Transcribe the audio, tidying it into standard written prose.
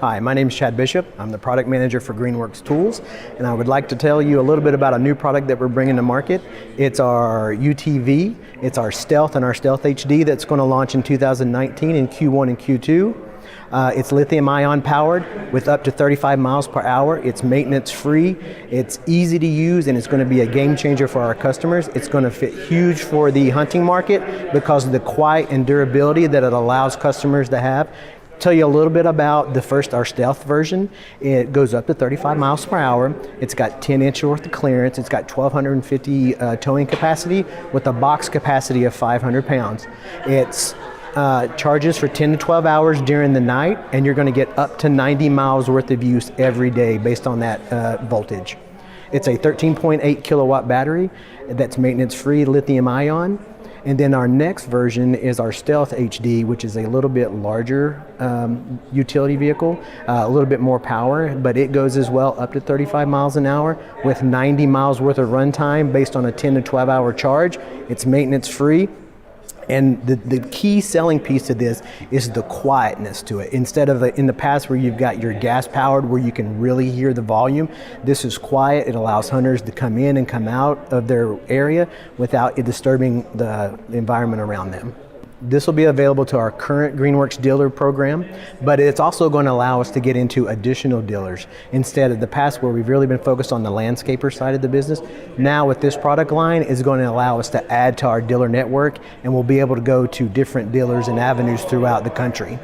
Hi, my name is Chad Bishop. I'm the product manager for Greenworks Tools, and I would like to tell you a little bit about a new product that we're bringing to market. It's our UTV, it's our Stealth and our Stealth HD that's going to launch in 2019 in Q1 and Q2. It's lithium-ion powered with up to 35 miles per hour. It's maintenance free, it's easy to use, and it's going to be a game changer for our customers. It's going to fit huge for the hunting market because of the quiet and durability that it allows customers to have. Tell you a little bit about our Stealth version. It goes up to 35 miles per hour. It's got 10-inch worth of clearance. It's got 1,250 towing capacity with a box capacity of 500 pounds. It's charges for 10 to 12 hours during the night, and you're going to get up to 90 miles worth of use every day based on that voltage. It's a 13.8 kilowatt battery that's maintenance free, lithium ion. And then our next version is our Stealth HD, which is a little bit larger utility vehicle, a little bit more power, but it goes as well up to 35 miles an hour with 90 miles worth of runtime based on a 10 to 12 hour charge. It's maintenance free. And the key selling piece to this is the quietness to it. Instead of in the past where you've got your gas powered where you can really hear the volume, this is quiet. It allows hunters to come in and come out of their area without it disturbing the environment around them. This will be available to our current Greenworks dealer program, but it's also going to allow us to get into additional dealers. Instead of the past where we've really been focused on the landscaper side of the business, now with this product line is going to allow us to add to our dealer network, and we'll be able to go to different dealers and avenues throughout the country.